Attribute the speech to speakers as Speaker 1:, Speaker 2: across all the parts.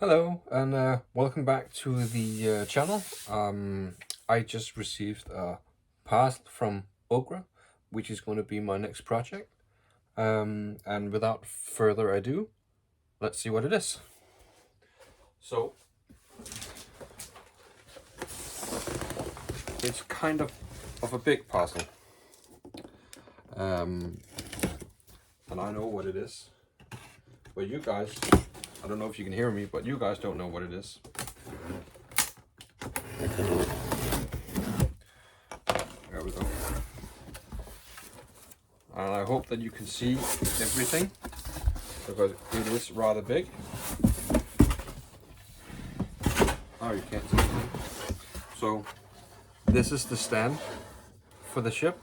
Speaker 1: Hello and welcome back to the channel. I just received a parcel from Occre, which is going to be my next project. And without further ado, let's see what it is. So it's kind of a big parcel, and I know what it is, but you guys, I don't know if you can hear me, but you guys don't know what it is. There we go. And I hope that you can see everything, because it is rather big. Oh, you can't see anything. So this is the stand for the ship.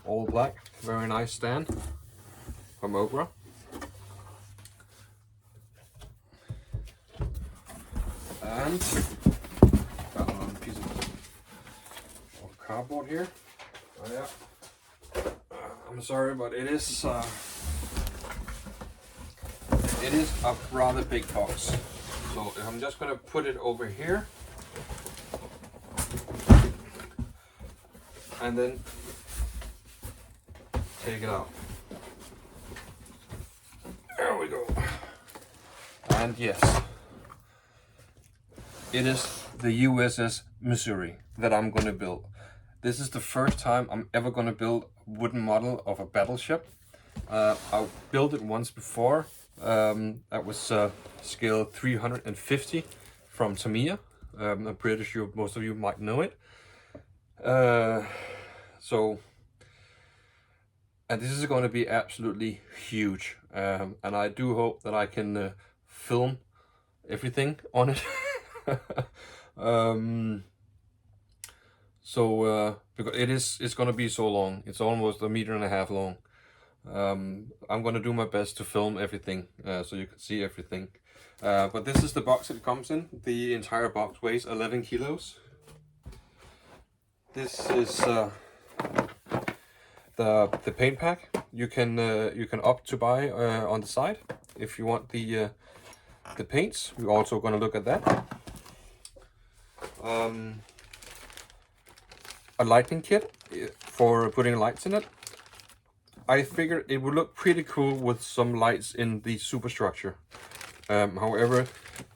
Speaker 1: All black, very nice stand from Occre. And got another piece of cardboard here. Oh yeah. I'm sorry, but it is a rather big box. So I'm just gonna put it over here, and then take it out. There we go. And yes, it is the USS Missouri that I'm going to build. This is the first time I'm ever going to build a wooden model of a battleship. I built it once before. That was scale 350 from Tamiya. I'm pretty sure most of you might know it. And this is going to be absolutely huge. And I do hope that I can film everything on it. Because it's gonna be so long. It's almost 1.5 meters long. I'm gonna do my best to film everything, so you can see everything. But this is the box it comes in. The entire box weighs 11 kilos. This is the paint pack. You can opt to buy on the side if you want the paints. We're also gonna look at that. A lighting kit for putting lights in it. I figured it would look pretty cool with some lights in the superstructure. However,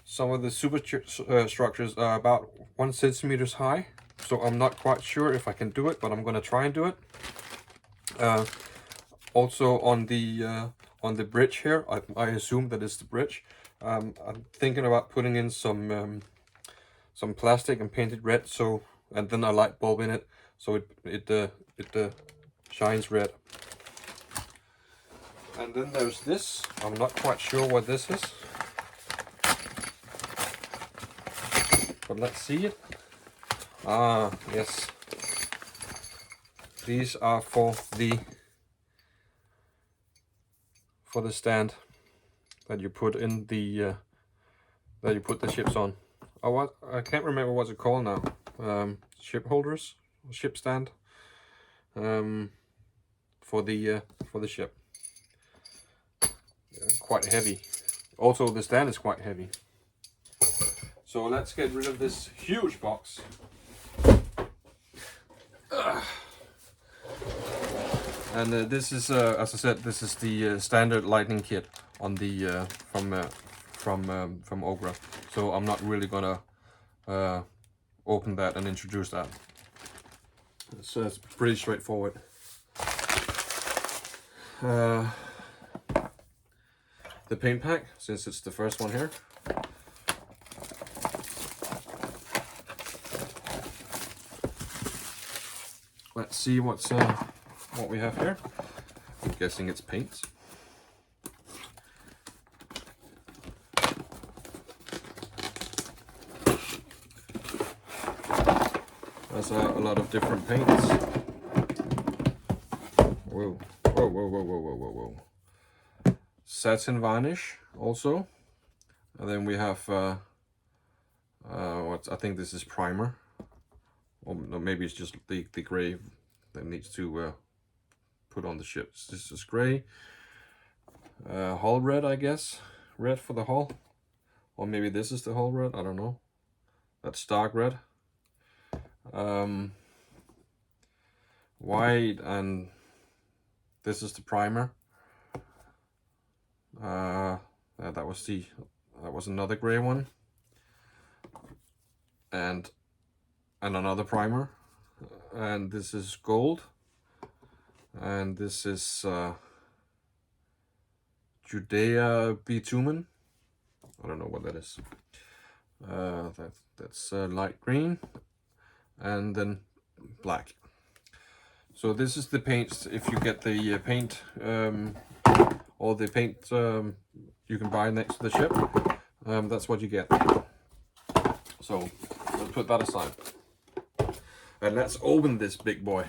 Speaker 1: some of the superstructures are about 1 centimeter high, so I'm not quite sure if I can do it, but I'm gonna try and do it. Also on the bridge here, I assume that it's the bridge. I'm thinking about putting in some plastic and paint it red, and then a light bulb in it, so it shines red. And then there's this. I'm not quite sure what this is, but let's see it. Ah, yes. These are for the stand that you put in the ships on. Oh, I can't remember what's it called now. Ship holders, ship stand, for the ship. Quite heavy. Also, the stand is quite heavy. So let's get rid of this huge box. And this is, as I said, this is the standard lighting kit on the from Occre. So I'm not really gonna open that and introduce that. So it's pretty straightforward. The paint pack, since it's the first one here. Let's see what we have here. I'm guessing it's paints. There's a lot of different paints. Whoa, whoa, whoa, whoa, whoa, whoa, whoa, whoa. satin varnish also. And then we have I think this is primer, or no, maybe it's just the gray that needs to put on the ship. This is gray. Hull red, I guess. Red for the hull. Or maybe this is the hull red, I don't know. That's dark red. White, and this is the primer. That was another gray one. And another primer. And this is gold. And this is Judea bitumen. I don't know what that is. That's light green, and then black. So this is the paints. If you get the paint, or the paint you can buy next to the ship, that's what you get. So let's put that aside, and let's open this big boy.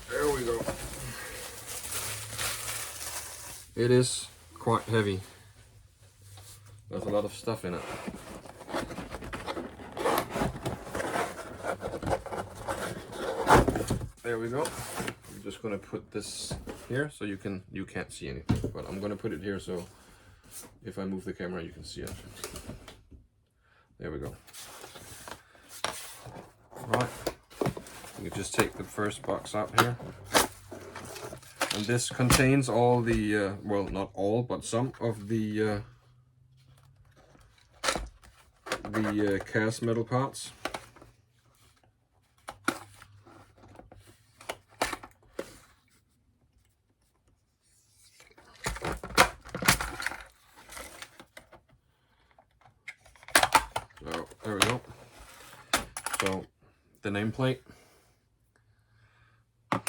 Speaker 1: There we go. It is quite heavy. There's a lot of stuff in it. There we go. I'm just gonna put this here so you can't see anything, but I'm gonna put it here so if I move the camera you can see it. There we go. Right. You can just take the first box out here. And this contains all the, well, not all, but some of the cast metal parts. So, there we go. So, the nameplate.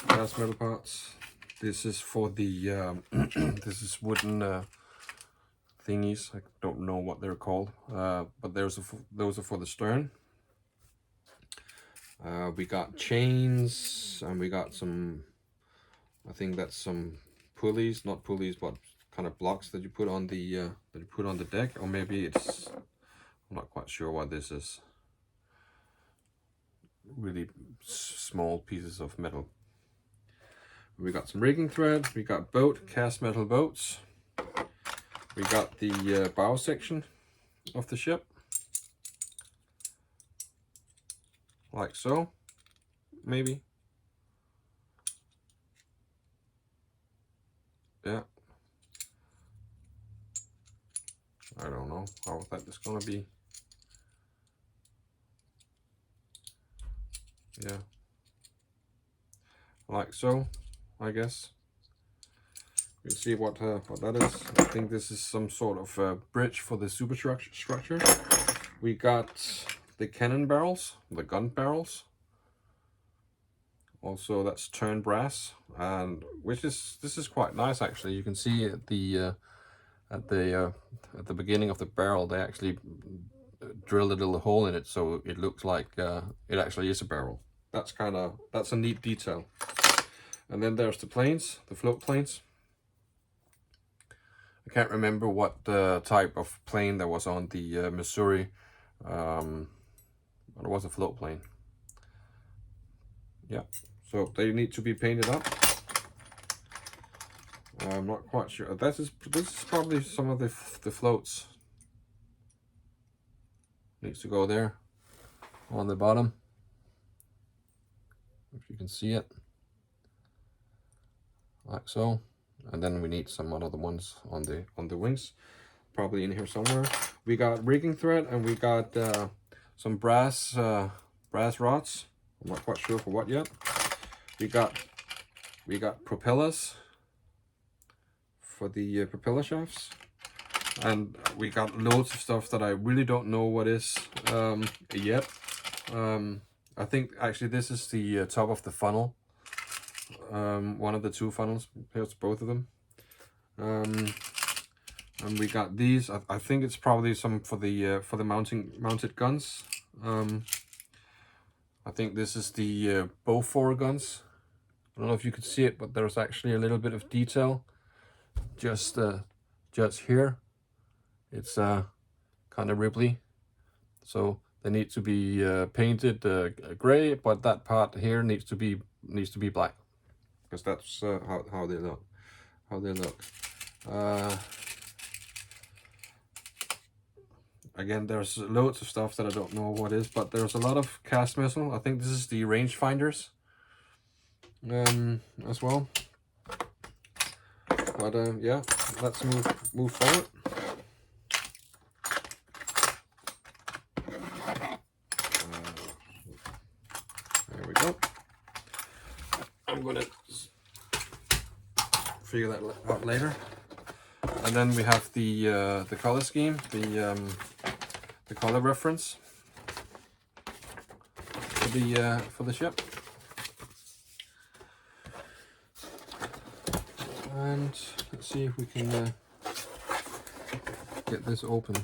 Speaker 1: Cast metal parts. This is for the this is wooden thingies. I don't know what they're called, but those are for the stern. We got chains, and we got some, I think that's some pulleys, not pulleys, but kind of blocks that you put on the deck, or maybe it's, I'm not quite sure what this is. Really small pieces of metal. We got some rigging thread, we got cast metal boats, we got the bow section of the ship, like so, maybe. Yeah. I don't know how that is gonna be. Yeah. Like so, I guess. We'll see what that is. I think this is some sort of bridge for the superstructure. We got the cannon barrels, the gun barrels. Also, that's turned brass, and this is quite nice actually. You can see at the beginning of the barrel, they actually drilled a little hole in it, so it looks like it actually is a barrel. That's a neat detail. And then there's the planes, the float planes. I can't remember what type of plane that was on the Missouri, but it was a float plane. Yeah, so they need to be painted up. I'm not quite sure. This is probably some of the floats. Needs to go there on the bottom, if you can see it, like so. And then we need some other ones on the wings, probably in here somewhere. We got rigging thread, and we got some brass rods. I'm not quite sure for what yet. We got propellers for the propeller shafts, and we got loads of stuff that I really don't know what is yet. I think actually this is the top of the funnel. One of the two funnels. Here's both of them. And we got these. I think it's probably some for the mounted guns. I think this is the bow guns. I don't know if you could see it, but there's actually a little bit of detail just here. It's kind of ripply, so they need to be painted gray, but that part here needs to be black, because that's how they look. Again, there's loads of stuff that I don't know what is, but there's a lot of cast missile. I think this is the rangefinders as well. But yeah, let's move forward. There we go. I'm gonna figure that out later. And then we have the color scheme, the color reference for the ship. And let's see if we can get this open.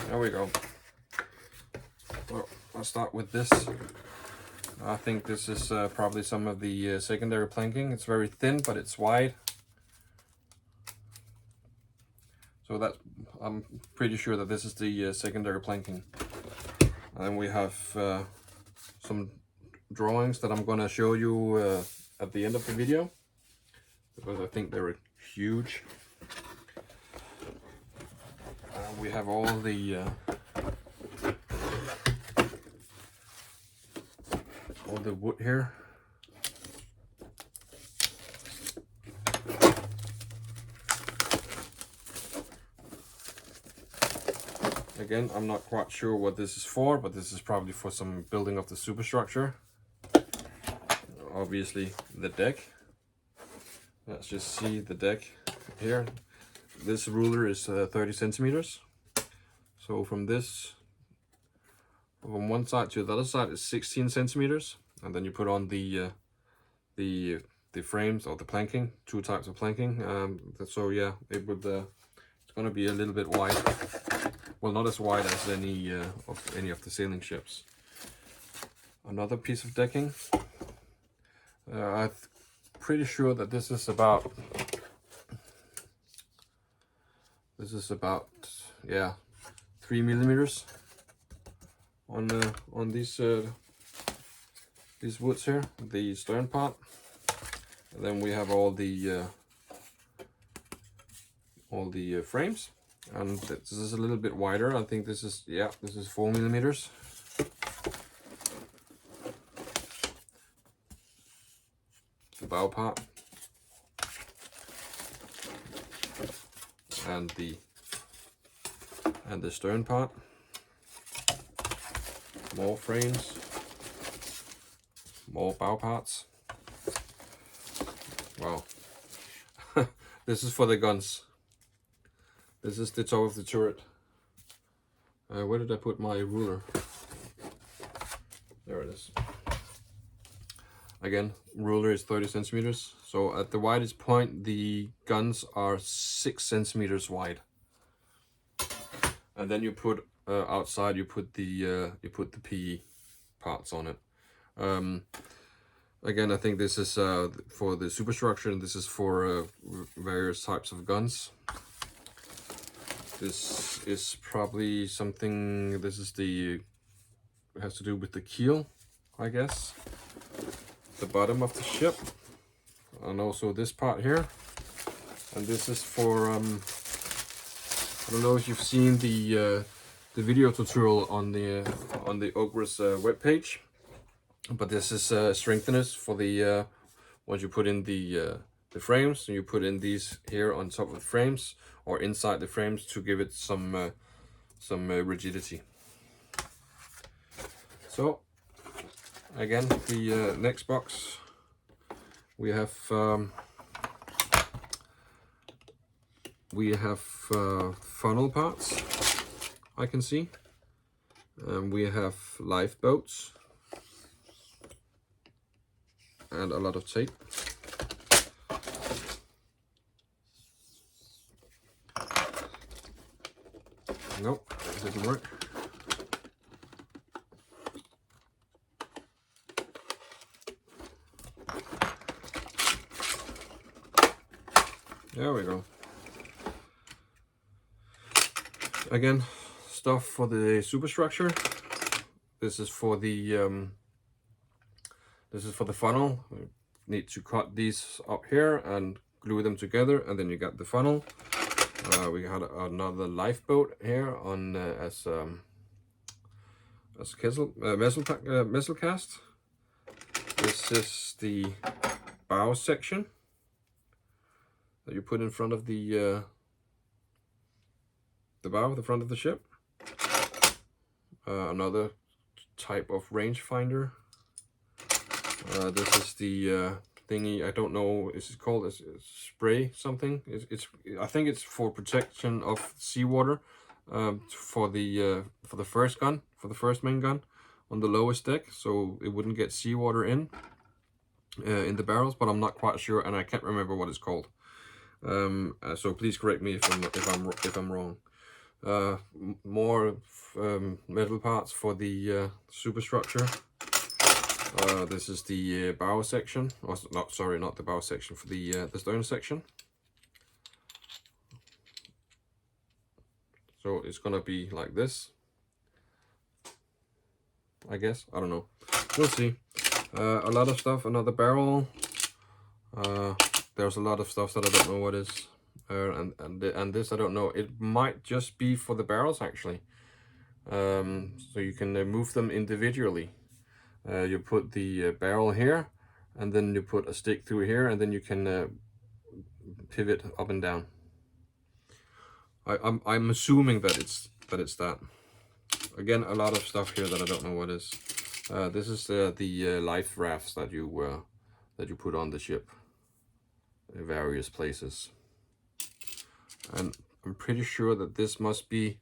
Speaker 1: There we go. Well, I'll start with this. I think this is probably some of the secondary planking. It's very thin, but it's wide. So that I'm pretty sure that this is the secondary planking. And we have some drawings that I'm going to show you at the end of the video, because I think they're huge. We have all the wood here. Again, I'm not quite sure what this is for, but this is probably for some building of the superstructure. Obviously the deck. Let's just see the deck here. This ruler is 30 centimeters. So from one side to the other side is 16 centimeters. And then you put on the frames or the planking, two types of planking. So yeah, it's gonna be a little bit wide. Well, not as wide as any of the sailing ships. Another piece of decking. I'm pretty sure that this is about yeah, 3 millimeters on these woods here, the stern part. And then we have all the frames, and this is a little bit wider. I think this is 4 millimeters. The bow part and the stern part. More frames, more bow parts. Wow. This is for the guns. This is the top of the turret. Where did I put my ruler? There it is. Again, ruler is 30 centimeters. So at the widest point, the guns are 6 centimeters wide. And then you put outside, you put the PE parts on it. Again, I think this is for the superstructure, and this is for various types of guns. This is probably something. This is it has to do with the keel, I guess. The bottom of the ship, and also this part here. And this is for I don't know if you've seen the video tutorial on the Occre's webpage, but this is strengtheners for the once you put in the frames, and you put in these here on top of the frames or inside the frames to give it some rigidity. So again, the next box we have funnel parts, I can see. We have lifeboats and a lot of tape. Nope, it doesn't work. There we go. Again, stuff for the superstructure. This is for the funnel. We need to cut these up here and glue them together, and then you got the funnel. We had another lifeboat here on as missile cast. This is the bow section that you put in front of the bow, the front of the ship. Another type of rangefinder. This is the thingy. I don't know. Is it called? It's spray something. I think it's for protection of seawater. For the first gun, for the first main gun, on the lowest deck, so it wouldn't get seawater in the barrels. But I'm not quite sure, and I can't remember what it's called. So please correct me if I'm wrong. More metal parts for the superstructure. This is the bow section, or not, sorry, not the bow section, for the stern section. So it's gonna be like this, I guess. I don't know. We'll see. A lot of stuff. Another barrel. There's a lot of stuff that I don't know what is. And this I don't know. It might just be for the barrels actually. So you can move them individually. You put the barrel here, and then you put a stick through here, and then you can pivot up and down. I'm assuming that it's that. Again, a lot of stuff here that I don't know what is. This is the life rafts that you put on the ship in various places. And I'm pretty sure that this must be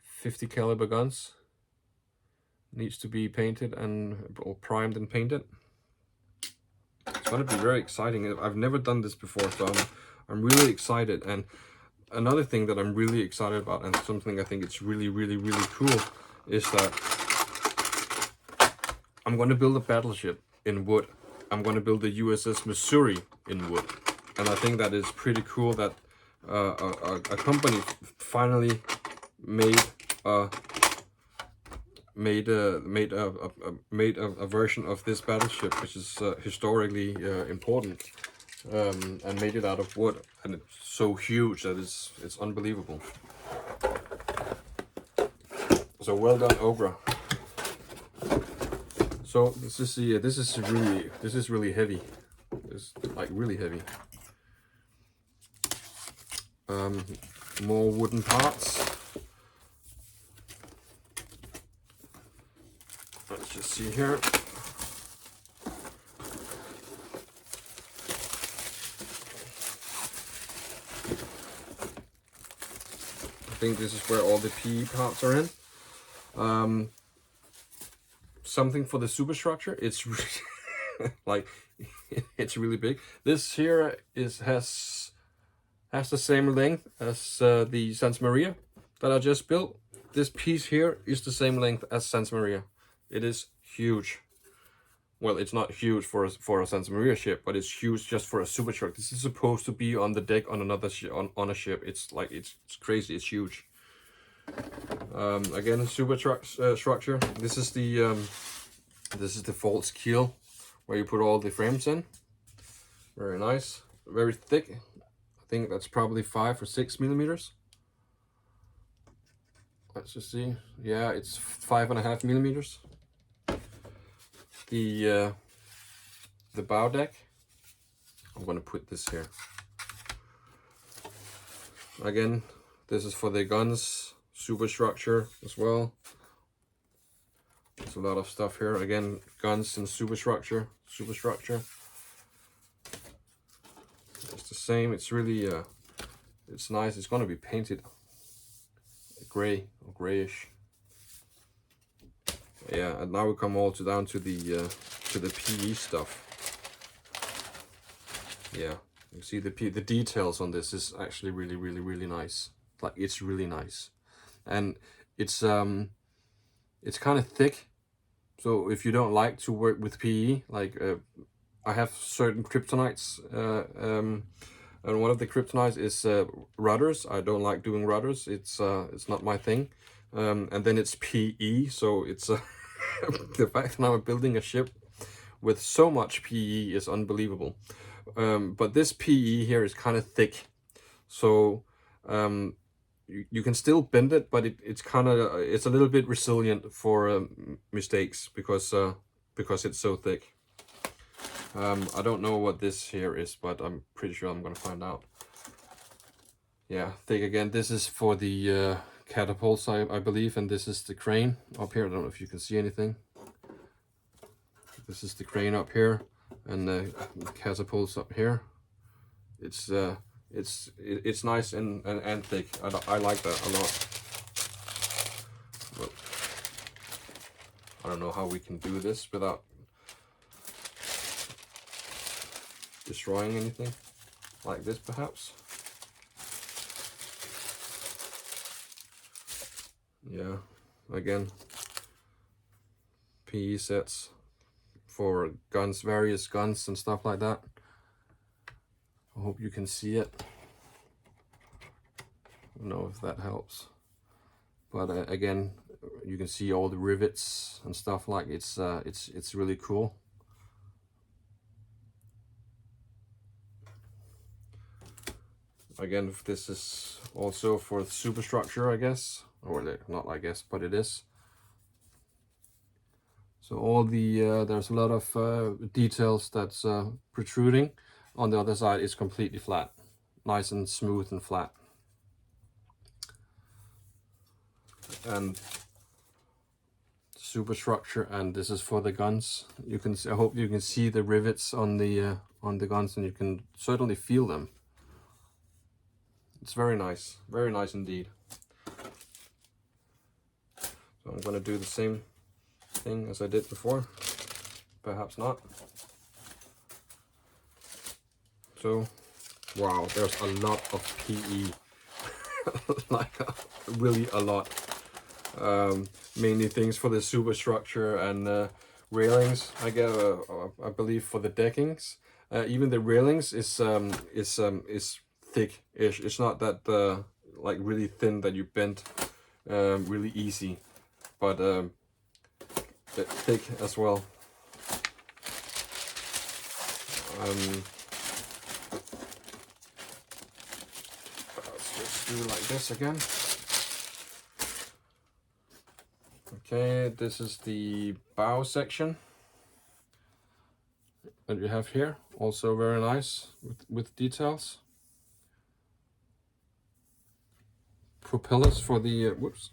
Speaker 1: 50 caliber guns. Needs to be painted or primed and painted. It's going to be very exciting. I've never done this before, so I'm really excited. And another thing that I'm really excited about, and something I think it's really cool, is that I'm going to build a battleship in wood. I'm going to build the USS Missouri in wood, and I think that is pretty cool that a company finally made a version of this battleship, which is historically important, and made it out of wood, and it's so huge that it's unbelievable. So well done, Occre. So this is really heavy. It's like really heavy. More wooden parts. Let's just see here. I think this is where all the PE parts are in. Something for the superstructure. It's really like it's really big. This here has the same length as the Santa Maria that I just built. This piece here is the same length as Santa Maria. It is huge. Well, it's not huge for a Santa Maria ship, but it's huge just for a superstructure. This is supposed to be on the deck on another on a ship. It's like it's crazy. It's huge. Again, structure. This is the false keel where you put all the frames in. Very nice. Very thick. I think that's probably 5 or 6 millimeters. Let's just see. Yeah, it's 5.5 millimeters. The bow deck. I'm gonna put this here. Again, this is for the guns superstructure as well. There's a lot of stuff here. Again, guns and superstructure. It's the same. It's really it's nice. It's gonna be painted gray or grayish. Yeah, and now we come all down to the PE stuff. Yeah, you see the details on this is actually really nice. Like, it's really nice. and it's kind of thick. So if you don't like to work with PE, like I have certain kryptonites, and one of the kryptonites is rudders. I don't like doing rudders. It's not my thing. And then it's PE, so it's the fact that I'm building a ship with so much PE is unbelievable. But this PE here is kind of thick, so you can still bend it, but it's a little bit resilient for mistakes because it's so thick. I don't know what this here is, but I'm pretty sure I'm gonna find out. Yeah, thick again. This is for the catapults, I believe, and this is the crane up here. I don't know if you can see anything. This is the crane up here, and the catapults up here. It's nice and thick. I like that a lot. But I don't know how we can do this without destroying anything, like this perhaps. Yeah, again, PE sets for guns, various guns and stuff like that. I hope you can see it. I don't know if that helps, but again, you can see all the rivets and stuff. Like it's really cool. Again, this is also for superstructure, I guess, or not I guess, but it is. So all the there's a lot of details that's protruding. On the other side, it's completely flat, nice and smooth and flat. And superstructure, and this is for the guns. You can, I hope you can see the rivets on the guns, and you can certainly feel them. It's very nice indeed. So I'm going to do the same thing as I did before, perhaps not. So, wow, there's a lot of PE, like really a lot. Mainly things for the superstructure and railings. I get, I believe, for the deckings. Even the railings is thick-ish. It's not that like really thin that you bend really easy, but thick as well. Let's just do like this again. Okay, this is the bow section that you have here. Also very nice with details. Propellers for the whoops.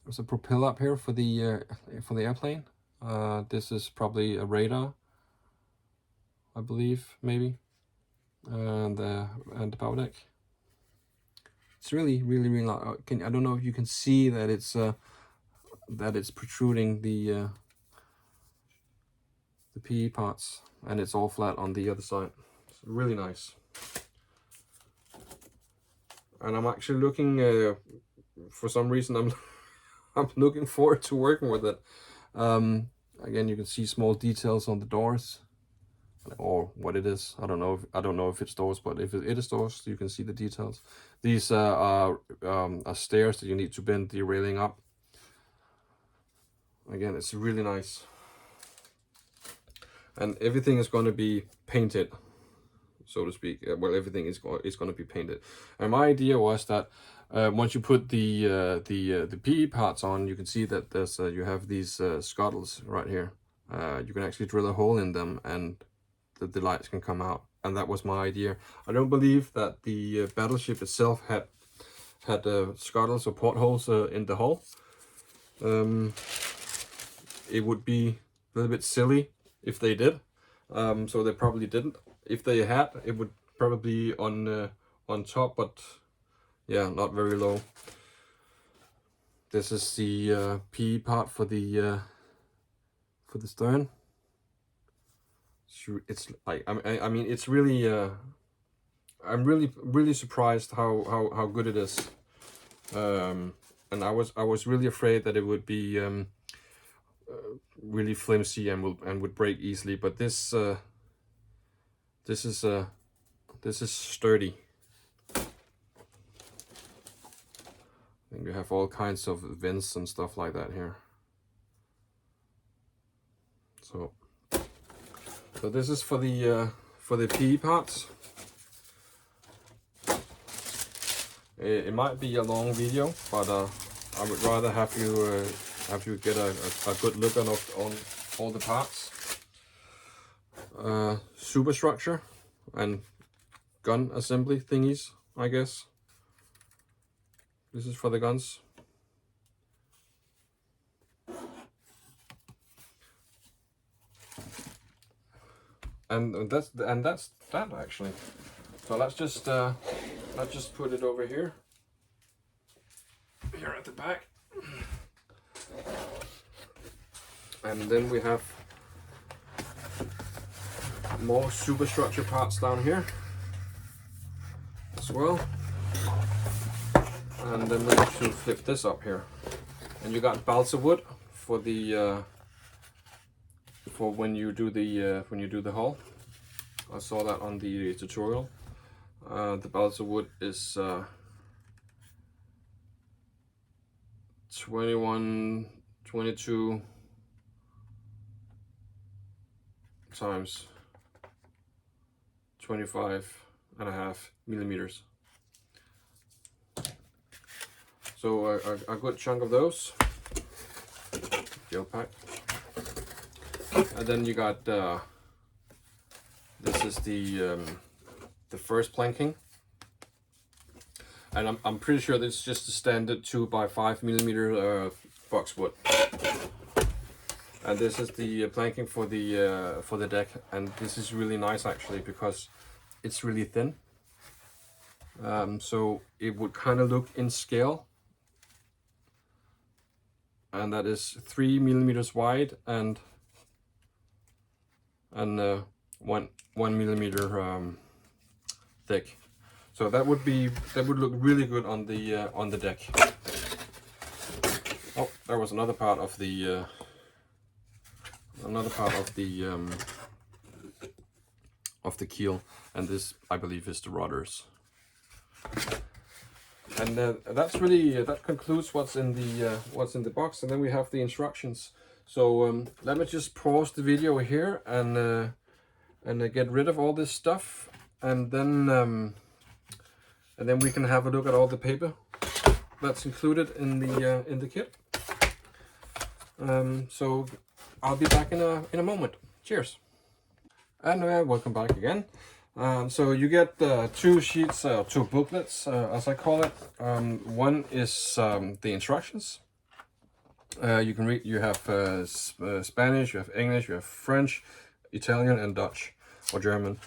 Speaker 1: There's a propeller up here for the airplane. This is probably a radar, I believe, maybe, and the bow deck. It's really I don't know if you can see that it's protruding the PE parts, and it's all flat on the other side. It's really nice. And I'm actually looking, for some reason, I'm looking forward to working with it. Again, you can see small details on the doors, or what it is. I don't know if it's doors, but if it is doors, you can see the details. These are stairs that you need to bend the railing up. Again, it's really nice. And everything is going to be painted, so to speak. Well, everything is going to be painted. And my idea was that once you put the PE parts on, you can see that there's you have these scuttles right here. You can actually drill a hole in them, and the lights can come out. And that was my idea. I don't believe that the battleship itself had scuttles or portholes in the hull. It would be a little bit silly if they did. So they probably didn't. If they had, it would probably be on top, but yeah, not very low. This is the PE part for the stern. It's like I mean it's really I'm really surprised how good it is. and I was really afraid that it would be really flimsy and would break easily. But this is sturdy. And you have all kinds of vents and stuff like that here. So this is for the PE parts. It might be a long video, but I would rather have you get a good look on all the parts. Superstructure and gun assembly thingies, I guess. This is for the guns. And that's that actually. So let's just put it over here at the back, and then we have more superstructure parts down here as well. And then we have to flip this up here, and you got balsa wood for the for when you do the hull. I saw that on the tutorial. The balsa wood is 22 times 25.5 millimeters. So a good chunk of those. Gel pack. And then you got this is the first planking, and I'm pretty sure this is just a standard 2 by 5 millimeter boxwood. And this is the planking for the deck, and this is really nice actually because it's really thin. So it would kind of look in scale, and that is 3 millimeters wide and 1 millimeter thick. So that would look really good on the deck. Oh, there was another part of the keel, and this I believe is the rudders. And that's really that concludes what's in the box, and then we have the instructions. So let me just pause the video here and get rid of all this stuff, and then we can have a look at all the paper that's included in the kit. So I'll be back in a moment. Cheers. And welcome back again. So you get 2 sheets, 2 booklets, as I call it. One is the instructions. You can read. You have Spanish, you have English, you have French, Italian, and Dutch or German.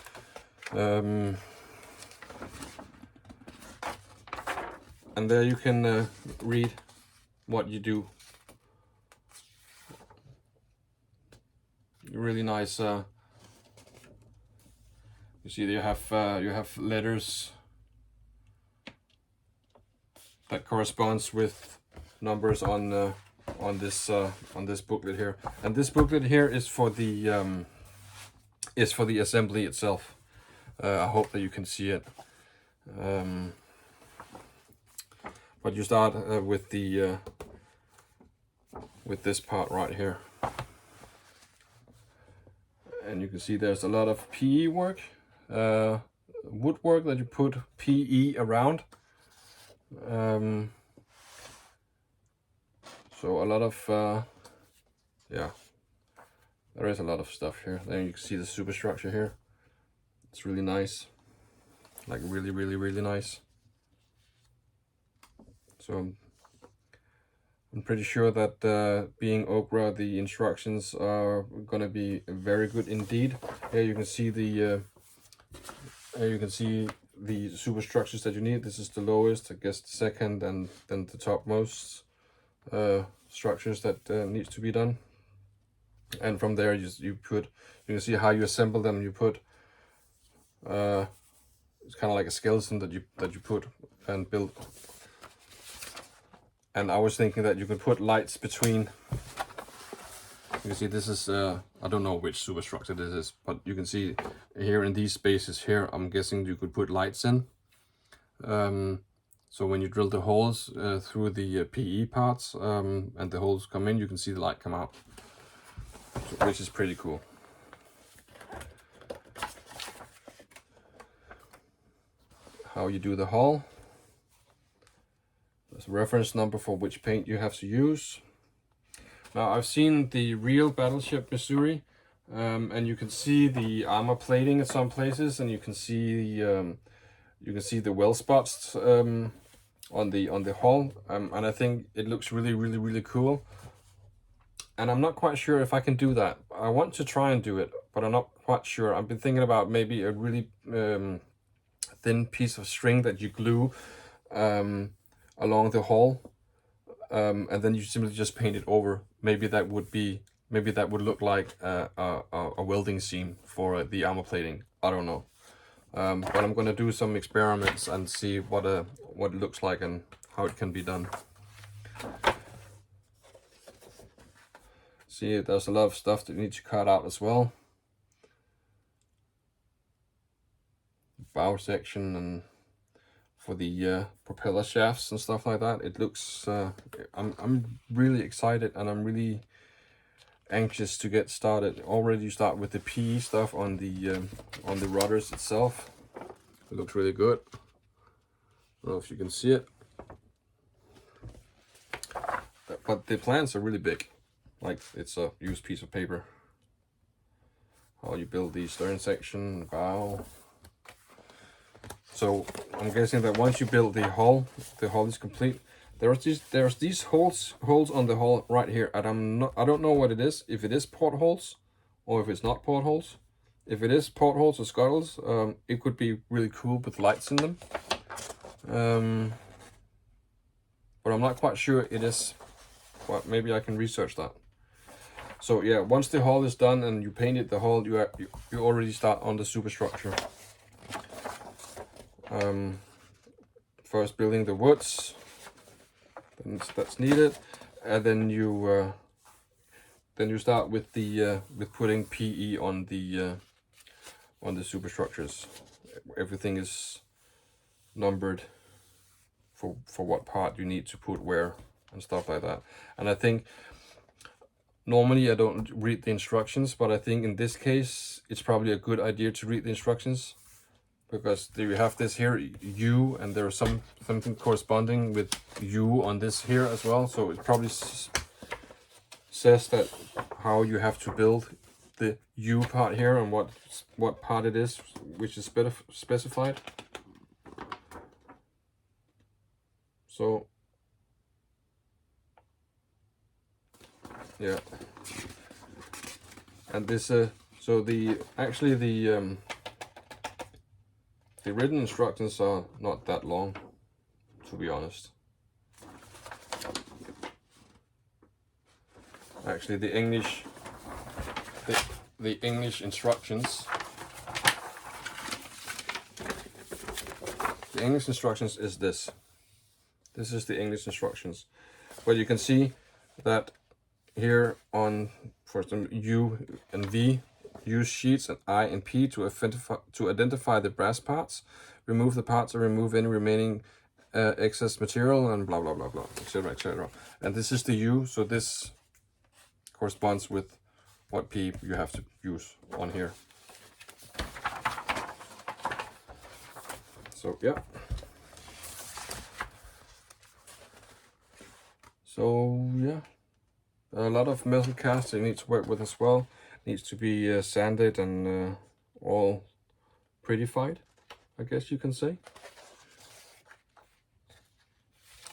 Speaker 1: And there you can read what you do. Really nice. You see, you have letters that corresponds with numbers on this booklet here, and this booklet here is for the assembly itself. I hope that you can see it. But you start with this part right here, and you can see there's a lot of PE work, woodwork that you put PE around. So a lot of yeah, there is a lot of stuff here. Then you can see the superstructure here. It's really nice, like really nice. So I'm pretty sure that being Occre, the instructions are gonna be very good indeed. Here you can see the superstructures that you need. This is the lowest, I guess the second, and then the topmost structures that needs to be done. And from there you can see how you assemble them. You put it's kind of like a skeleton that you put and build. And I was thinking that you could put lights between. You can see this is, I don't know which superstructure this is, but you can see here in these spaces here, I'm guessing you could put lights in. So when you drill the holes through the PE parts and the holes come in, you can see the light come out, which is pretty cool. How you do the hull. There's a reference number for which paint you have to use. Now I've seen the real battleship Missouri, and you can see the armor plating in some places, and you can see the well spots on the hull, and I think it looks really cool. And I'm not quite sure if I can do that. I want to try and do it, but I'm not quite sure. I've been thinking about maybe a really thin piece of string that you glue along the hull. And then you simply just paint it over. Maybe that would look like a welding seam for the armor plating. I don't know, but I'm gonna do some experiments and see what it looks like and how it can be done. See, there's a lot of stuff that you need to cut out as well. Bow section and for the propeller shafts and stuff like that. It looks I'm really excited, and I'm really anxious to get started. Already start with the PE stuff on the rudders itself. It looks really good. I don't know if you can see it, but the plans are really big, like it's a used piece of paper. How you build the stern section, bow. So I'm guessing that once you build the hull is complete. There's these holes on the hull right here, and I don't know what it is. If it is portholes, or if it's not portholes. If it is portholes or scuttles, it could be really cool with lights in them. But I'm not quite sure it is. But maybe I can research that. So yeah, once the hull is done and you painted the hull, you already start on the superstructure. First building the woods, that's needed, and then you start with putting PE on the superstructures. Everything is numbered for what part you need to put where and stuff like that. And I think normally I don't read the instructions, but I think in this case it's probably a good idea to read the instructions. Because you have this here, U, and there's something corresponding with U on this here as well. So it probably says that how you have to build the U part here and what part it is, which is specified. So yeah, and this so the written instructions are not that long, to be honest. Actually, the English instructions. The English instructions is this. This is the English instructions. But you can see that here on, for example, U and V, use sheets and I and P to identify the brass parts, remove the parts, or remove any remaining excess material, and blah blah blah blah, etc etc. And this is the U, so this corresponds with what P you have to use on here. So yeah. So yeah, a lot of metal cast you need to work with as well. Needs to be sanded and all prettified, I guess you can say.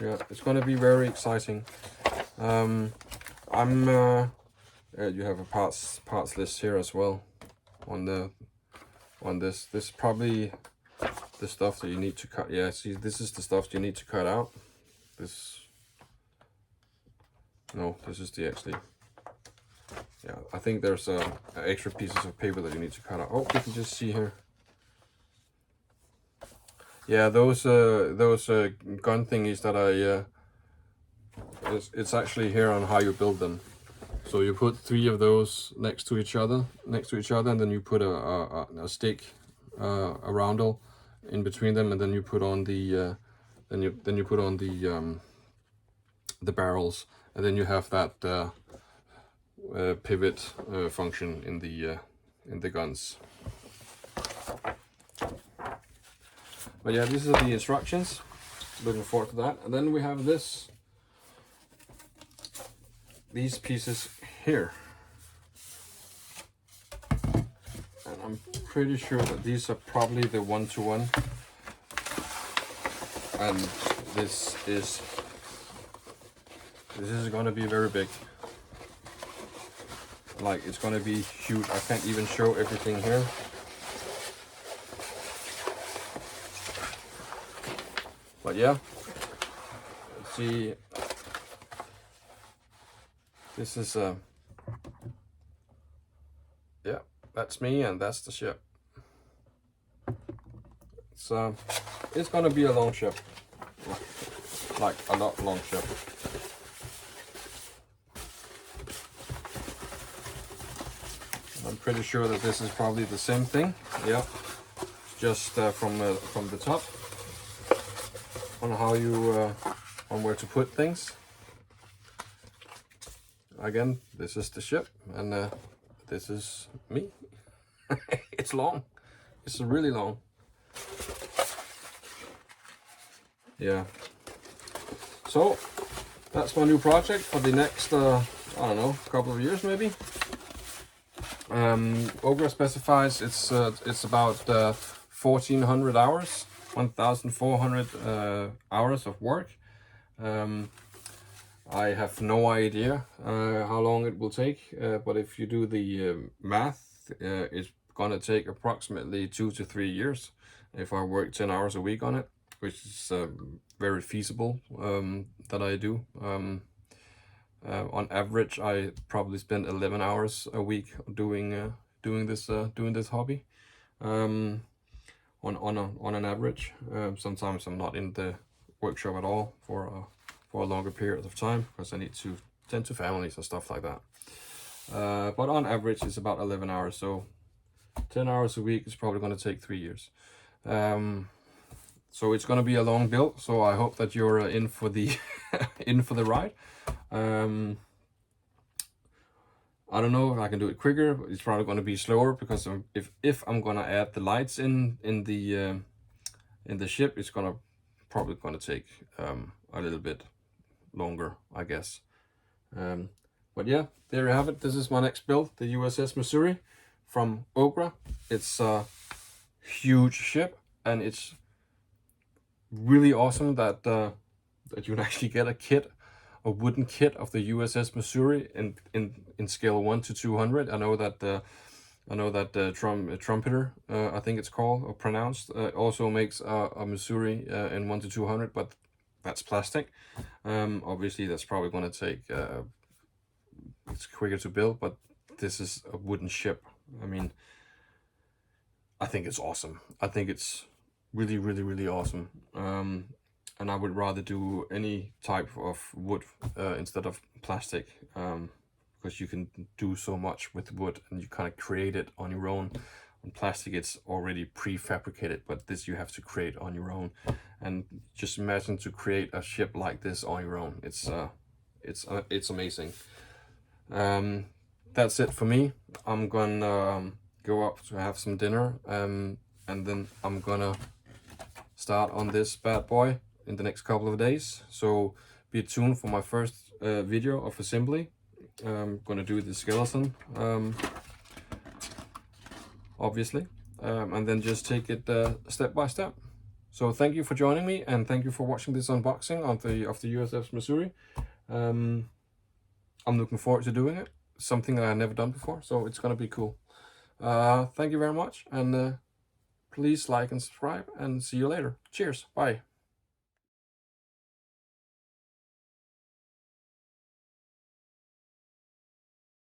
Speaker 1: Yeah, it's going to be very exciting. You have a parts list here as well on this. This is probably the stuff that you need to cut. Yeah, see, this is the stuff you need to cut out. This is the actually. Yeah, I think there's extra pieces of paper that you need to cut out. Oh, you can just see here. Yeah, those gun thingies that it's actually here on how you build them. So you put 3 of those next to each other, and then you put a stick, a roundel in between them, and then you put on the then you put on the barrels, and then you have that pivot function in the guns. But yeah, these are the instructions. Looking forward to that. And then we have these pieces here, and I'm pretty sure that these are probably the 1-to-1, and this is going to be very big. Like, it's going to be huge. I can't even show everything here. But yeah, let's see. This is yeah, that's me, and that's the ship. It's gonna be a long ship, like a long ship. I'm pretty sure that this is probably the same thing. Yeah, just from the top, on how you on where to put things. Again, this is the ship, and this is me. It's long. It's really long. Yeah. So that's my new project for the next I don't know, couple of years maybe. Occre specifies it's about 1,400 hours, 1,400 hours of work. I have no idea how long it will take, but if you do the math, it's gonna take approximately 2 to 3 years if I work 10 hours a week on it, which is very feasible that I do. On average, I probably spend 11 hours a week doing this hobby. On an average. Sometimes I'm not in the workshop at all for a longer period of time because I need to tend to families and stuff like that. But on average, it's about 11 hours. So 10 hours a week is probably going to take 3 years. So it's going to be a long build. So I hope that you're in for the in for the ride. I don't know if I can do it quicker. It's probably going to be slower because if I'm going to add the lights in the ship, it's probably going to take a little bit longer, I guess. But yeah, there you have it. This is my next build, the USS Missouri from Occre. It's a huge ship, and it's really awesome that that you can actually get a wooden kit of the USS Missouri in scale 1 to 200. I know that Trumpeter, I think it's called or pronounced, also makes a Missouri in 1 to 200, but that's plastic. Obviously, that's probably going to take. It's quicker to build, but this is a wooden ship. I mean, I think it's awesome. I think it's really, really, really awesome. And I would rather do any type of wood instead of plastic, because you can do so much with wood and you kind of create it on your own. On plastic, it's already prefabricated, but this you have to create on your own. And just imagine to create a ship like this on your own. It's amazing. That's it for me. I'm gonna go up to have some dinner, and then I'm gonna start on this bad boy in the next couple of days. So be tuned for my first video of assembly. I'm gonna do the skeleton, obviously, and then just take it step by step. So thank you for joining me, and thank you for watching this unboxing of the USS Missouri. I'm looking forward to doing it. Something that I've never done before, so it's gonna be cool. Thank you very much, and please like and subscribe, and see you later. Cheers. Bye.